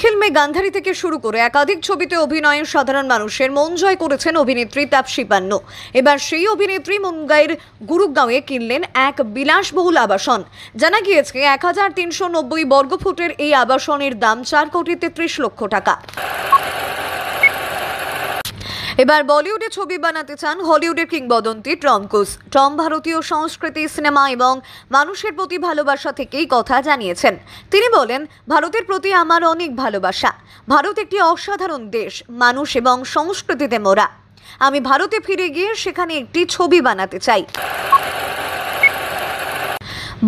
নিখিল মে গান্ধারী থেকে শুরু করে একাধিক ছবিতে অভিনয়ে সাধারণ মানুষের মন জয় করেছেন অভিনেত্রী তাপসী পান্নু। এবার সেই অভিনেত্রী মুম্বাইয়ের গুরুগাঁওয়ে কিনলেন এক বিলাসবহুল আবাসন। জানা গিয়েছে 1390 বর্গফুটের এই আবাসনের দাম 4,33 লক্ষ টাকা। এবার বলিউডে ছবি বানাতে চান হলিউডের কিংবদন্তি টম ক্রুজ। টম ভারতীয় সংস্কৃতি, সিনেমা এবং মানুষের প্রতি ভালোবাসা থেকেই কথা জানিয়েছেন। তিনি বলেন, ভারতের প্রতি আমার অনেক ভালোবাসা। ভারত একটি অসাধারণ দেশ, মানুষ এবং সংস্কৃতিতে মোড়া। আমি ভারতে ফিরে গিয়ে সেখানে একটি ছবি বানাতে চাই।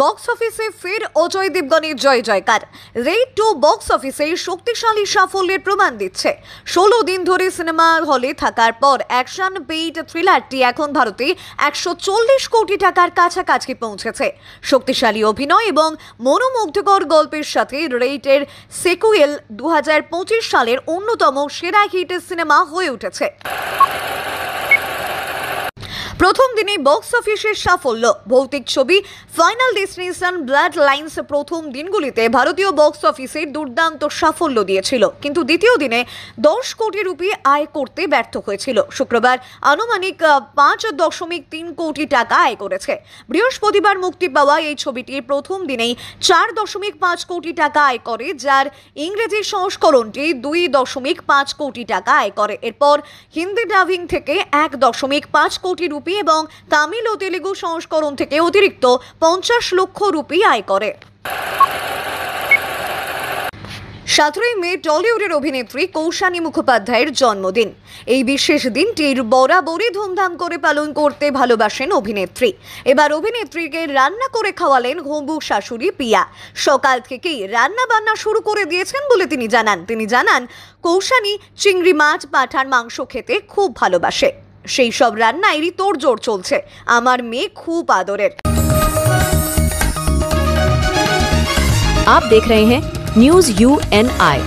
বক্স অফিসে ফের অজয় দেবগনের জয় জয়কার। রেড 2 বক্স অফিসে শক্তিশালী সাফল্যের প্রমাণ দিচ্ছে। 16 দিন ধরে সিনেমা হলে থাকার পর অ্যাকশন পেইড থ্রিলারটি এখন ভারতে 140 কোটি টাকার কাছাকাছি পৌঁছেছে। শক্তিশালী অভিনয় এবং মনোমুগ্ধকর গল্পের সাথে রেডের সেকুয়েল 2025 সালের অন্যতম সেরা হিট সিনেমা হয়ে উঠেছে। প্রথম দিনে বক্স অফিসের সাফল্য। ভৌতিক ছবি ফাইনাল ডেস্টিনেশন ব্লাড লাইন্স প্রথম দিনগুলিতে ভারতীয় বক্স অফিসে দুর্দান্ত সাফল্য দিয়েছিল, কিন্তু দ্বিতীয় দিনে 10 কোটি রুপি আয় করতে ব্যর্থ হয়েছিল। শুক্রবার আনুমানিক 5.3 কোটি টাকা আয় করেছে। বৃহস্পতিবার মুক্তি পাওয়া এই ছবিটির প্রথম দিনেই 4.5 কোটি টাকা আয় করে, যার ইংরেজি সংস্করণটি 2.5 কোটি টাকা আয় করে। এরপর হিন্দি ডাবিং থেকে 1.5 কোটি রুপি এবং তামিল ও তেলুগু সংস্করণ থেকে অতিরিক্ত 50 লক্ষ রুপি আয় করে। 17 মে টলিউডের অভিনেত্রী কৌশানী মুখোপাধ্যায়ের জন্মদিন। এই বিশেষ দিনটির বরাবরই ধুমধাম করে পালন করতে ভালোবাসেন অভিনেত্রী। এবার অভিনেত্রীকে রান্না করে খাওয়ালেন হবু শাশুড়ি পিয়া। সকাল থেকেই রান্না বান্না শুরু করে দিয়েছেন বলে তিনি জানান কৌশানী চিংড়ি মাছ, পাঁঠার মাংস খেতে খুব ভালোবাসে। সেই সব রান্নায়ই তোড়জোড় চলছে। আমার মেয়ে খুব আদরের। आप देख रहे हैं न्यूज़ UNI।